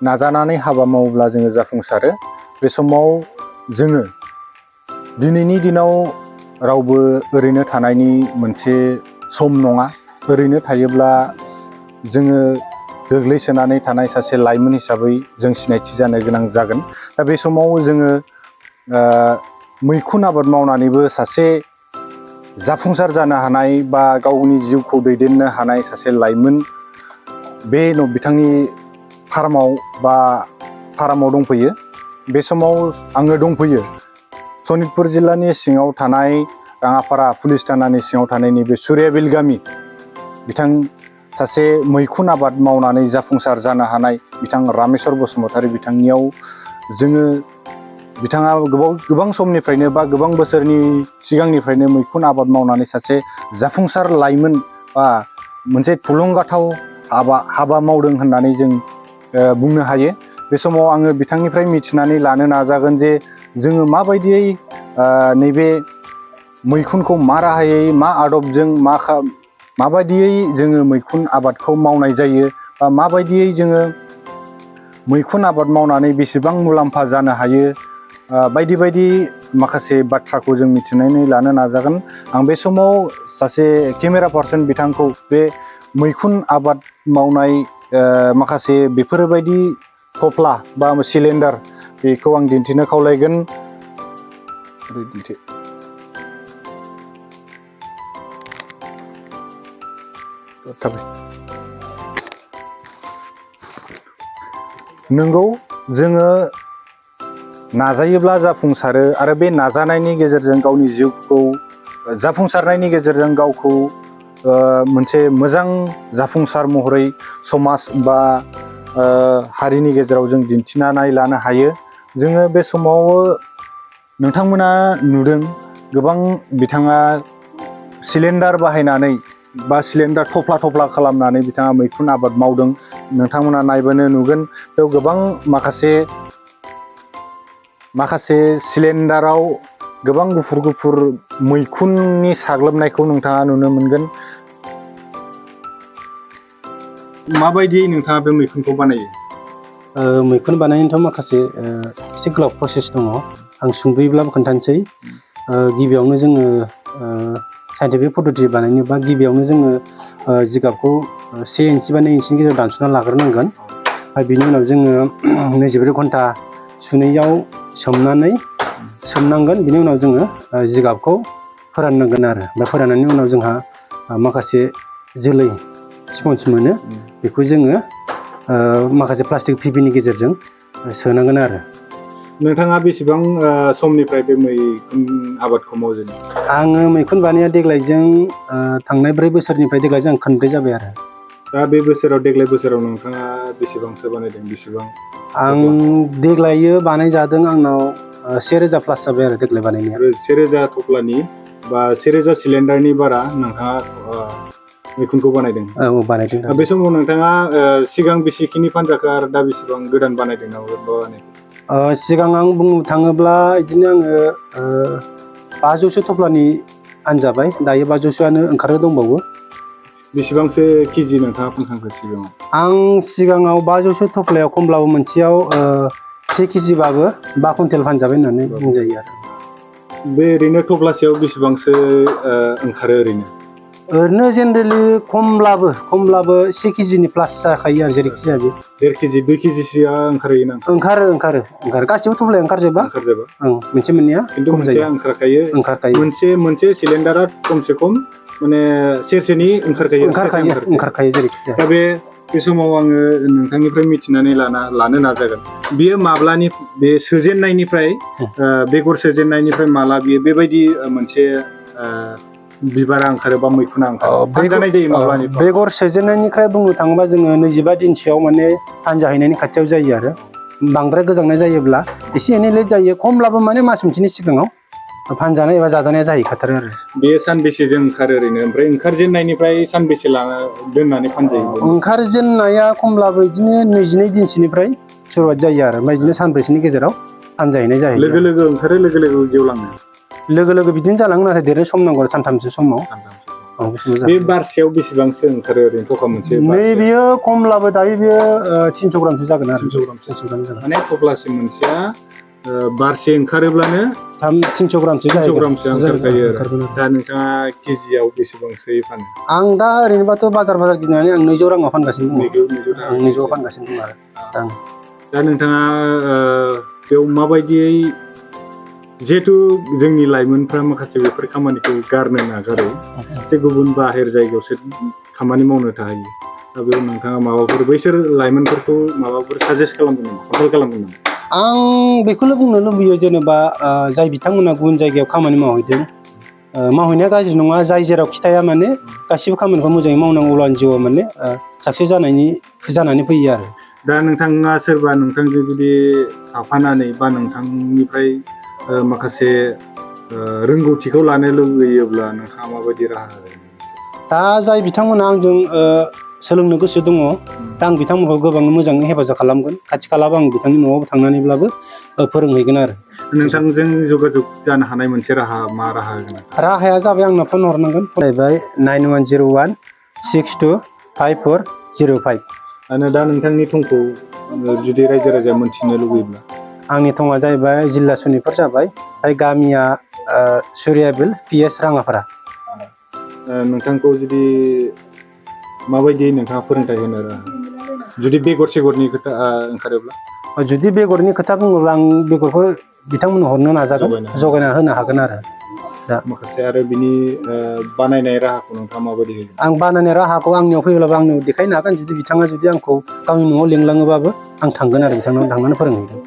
नाजानानै हाबा मावोब्ला जोङो जाफुंसारो। बे समाव जोङो दिनैनि दिनाव रावबो ओरैनो थानायनि मोनसे सम नङा। ओरैनो थायोब्ला जोङो गोग्लैसोनानै थानाय सासे लाइमोन हिसाबै जों सिनायथि जानो गोनां जागोन। दा बे समाव जोङो मैखुन आबाद मावनानैबो सासे जाफुंसार जानो हानाय बा गावनि जिउखौ दैदेननो हानाय सासे लाइमोन बे बिथांनि फार्माव दंफैयो। बे समाव आङो दंफैयो सनितपुर जिल्लानि सिङाव थानाय राङापारा पुलिस थानानि सिङाव थानाय नैबे सुरियाबिल गामि। बिथां सासे मैखुन आबाद मावनानै जाफुंसार जानो हानाय बिथां रामेश्वर बसुमतारी बिथांनियाव जोङो बिथाङा गोबां समनिफ्रायनो बा गोबां बोसोरनि सिगांनिफ्रायनो मैखुन आबाद मावनानै सासे जाफुंसार लाइमोन बा मोनसे थुलुंगाथाव हाबा मावदों होननानै जों बुंनो हायो। बे समाव आङो बिथांनिफ्राय मिथिनानै लानो नाजागोन जे जोङो माबायदियै नैबे मैखुनखौ मा राहायै मा आदबजों माबायदियै जोङो मैखुन आबादखौ मावनाय जायो बा माबायदियै जोङो मैखुन आबाद मावनानै बेसेबां मुलाम्फा जानो हायो, बायदि बायदि माखासे बाथ्राखौ जों मिथिनानै लानो नाजागोन। आं बे समाव सासे केमेरा पार्सन बिथांखौ बे मैखुन आबाद मावनाय माखासे बेफोरबायदि थफ्ला बा सिलिन्डार बेखौ आं दिन्थिनो खावलायगोन। नंगौ, जोङो नाजायोब्ला जाफुंसारो आरो बे नाजानायनि गेजेरजों गावनि जिउखौ जाफुंसारनायनि गेजेरजों गावखौ मोनसे मोजां जाफुंसार महरै समाज बा हारिनि गेजेराव जों दिन्थिनानै लानो हायो। जोङो बे समाव नोंथांमोना नुदों गोबां बिथाङा सिलिन्डार बाहायनानै बा सिलिन्डार थफ्ला खालामनानै बिथाङा मैखुन आबाद मावदों। नोंथांमोना नायबानो नुगोन बेयाव गोबां माखासे सिलिन्डाराव गोबां गुफुर मैखुननि साग्लोबनायखौ नोंथाङा नुनो मोनगोन। माबायदि नोंथाङा बे मैखुनखौ बानायो? मैखुन बानायनोथ' माखासे एसे गोलाव प्रसेस दङ। आं सुंद'यैब्लाबो खोन्थानोसै। गिबियावनो जोङो साइन्टिफिक पद्धति बानायनोबा गिबियावनो जोङो जिगाबखौ 1 इन्सि बा 2 इन्सिनि गेजेराव दानस'ना लाग्रोनांगोन। आरो बिनि उनाव जोङो 24 घन्टा सुनैयाव सोमनांगोन। बिनि उनाव जोङो जिगाबखौ फोराननांगोन आरो बे फोराननायनि उनाव जोंहा माखासे जोलै स्पन्ज मोनो। बेखौ जोङो माखासे प्लास्टिक पिपिनि गेजेरजों सोनांगोन आरो। नोंथाङा बेसेबां समनिफ्राय बे मैखुन आबादखौ मावजेनो? आङो मैखुन बानाया देग्लायजों थांनाय 4 बोसोरनिफ्राय देग्लायजों आं खनब्रै जाबाय आरो। दा बे देग्लाय बोसोराव नोंथाङा बेसेबांसो बानायदों? बेसेबां? आं देग्लायो बानायजादों आंनाव 1000 प्लास जाबाय आरो देग्लाय बानायनाया। 1000 थफ्लानि बा 1000 सिलिन्डारनि बारा नोंथाङा मैखुनखौ बानायदों। औ बानायदों। बे समाव नोंथाङा सिगां बेसेखिनि फानजाखो आरो दा बेसेबां गोदान बानायदों नामा? सिगां आं बुंनो थाङोब्ला बिदिनो आङो 500सो थफ्लानि फानजाबाय। दायो 500सोआनो ओंखारनो दंबावो। बेसेबांसो केजि नोंथाङा फानखांखो सिगाङाव? आं सिगाङाव 500सो थफ्लायाव खमब्लाबो मोनसेयाव 1 केजिबाबो 5 कुइन्टेल फानजाबाय होननानै बुंजायो आरो। बे ओरैनो थफ्लासेयाव बेसेबांसो ओंखारो ओरैनो? ओरैनो जेनेरेलि खमब्लाबो 1 केजिनि प्लास जाखायो आरो जेरैखि जाया बे। 1.5 केजि 2 केजिसोआ ओंखारहैयो ना? ओंखारो गासिबो थफ्लाया ओंखारजोबा। मोनसे मोननैया खिन्थु खम मोनसेया जायो। ओंखारखायो। मोनसे सिलिन्डारा खमसे खम माने सेरसेनि ओंखारखायो जेरैखि जाया। दा बे समाव आङो नोंथांनिफ्राय मिथिनानै लानो नाजागोन। बियो माब्लानि बे सोजेननायनिफ्राय बेगर सोजेननायनिफ्राय माला बियो बेबायदि मोनसे बिबारा ओंखारो बा मैखुना ओंखारो? फानजानाय जायो माब्लानिफ्राय? बेगर सोजेननायनिफ्राय बुंनो थाङोबा जोङो 25 दिनसोआव माने फानजाहैनायनि खाथियाव जायो आरो। बांद्राय गोजांनाय जायोब्ला एसे एनै लेट जायो। खमब्लाबो माने मास मोनसेनि सिगाङाव फानजानाय एबा जाजानाया जाहैखाथारो आरो। बे सानबेसेजों ओंखारो ओरैनो? ओमफ्राय ओंखारजेननायनिफ्राय सानबेसे दोननानै फानजायो? ओंखारजेननाया खमब्लाबो बिदिनो 22 दिनसोनिफ्राय सुरुआत जायो आरो। ओमफ्राय बिदिनो सानब्रैसोनि गेजेराव फानजाहैनाय जाहैयो लोगो लोगो ओंखारो, लोगो लोगो गेवलाङो? लोगो लोगो बिदिनो जालाङो, नाथाय देरनो सम नांगौ आरो 3-4 समाव। औ बेसे बे बारसेयाव बेसेबांसो ओंखारो ओरैनो थखा मोनसे नैबेयो खमब्लाबो दायो बेयो 300 ग्रामसो जागोन आरो 300 ग्राम जागोन माने थफ्लासे मोनसेया बारसे ओंखारोब्लानो 300 ग्रामसो 300 ग्रामसो ओंखारखायो आरो ओंखारगोन दा नोंथाङा केजियाव बेसेबांसोयै फानो आं दा ओरैनोबाथ' बाजार गिदिंनानै आं 200 राङाव फानगासिनो दङ 200 आं 200 फानगासिनो दङ आरो दा नोंथाङा बेयाव माबायदियै जिहेथु जोंनि लाइमोनफ्रा माखासे बेफोर खामानिखौ गारनो नागारो जे गुबुन बाहेर जायगायावसो खामानि मावनो थाहैयो दा बेयाव नोंथाङा माबाफोर बैसोर लाइमोनफोरखौ माबाफोर साजेस्ट खालामगोन नामा कन्ट्रल खालामगोन नामा आं बेखौनो बुंनो लुबैयो जेनेबा जाय बिथांमोना गुबुन जायगायाव खामानि मावहैदों मावहैनाया गाज्रि नङा जाय जेराव खिथाया माने गासिबो खामानिखौ मोजाङै मावनांगौ अब्लानो जिउआव माने साक्सेस जानानै फैयो आरो दा नोंथाङा सोरबा नोंथांजों जुदि थाफानानै बा नोंथांनिफ्राय माखासे रोंगौथिखौ लानो लुबैयोब्ला नोंथाङा माबायदि राहा होगोन दा जाय बिथांमोना आंजों सोलोंनो गोसो दङ दा आं बिथांमोनखौ गोबां मोजाङै हेफाजाब खालामगोन खाथि खालाबा आं बिथांनि न'आव थांनानैब्लाबो फोरोंहैगोन आरो नोंथांजों जगाजग जानो हानाय मोनसे राहा मा राहा होगोन राहाया जाबाय आंनो फन हरनांगोन फरायबाय 9101625405 दा नोंथांनि थंखौ जुदि रायजो राजाया मोनथिनो लुबैयोब्ला आंनि थङा जाहैबाय जिल्ला सनितपुर जाबाय गामिया सुरियाबिल PS राङाफारा नोंथांखौ जुदि माबायदि नोंथाङा फोरोंथाय होनो जुदि बेगर सेगरनि खोथा ओंखारोब्ला जुदि बेगरनि खोथा बुङोब्ला आं बेगरखौ बिथांमोननो हरनो नाजागोन जगायना होनो हागोन आरो दा माखासे आरो बिनि बानायनाय राहाखौ नोंथाङा माबायदि होगोन आं बानायनाय राहाखौ आंनियाव फैयोब्लाबो आंनियाव देखायनो हागोन जुदि बिथाङा जुदि आंखौ गावनि न'आव लिंलाङोबाबो आं थांगोन आरो बिथांनाव थांनानै फोरोंहैगोन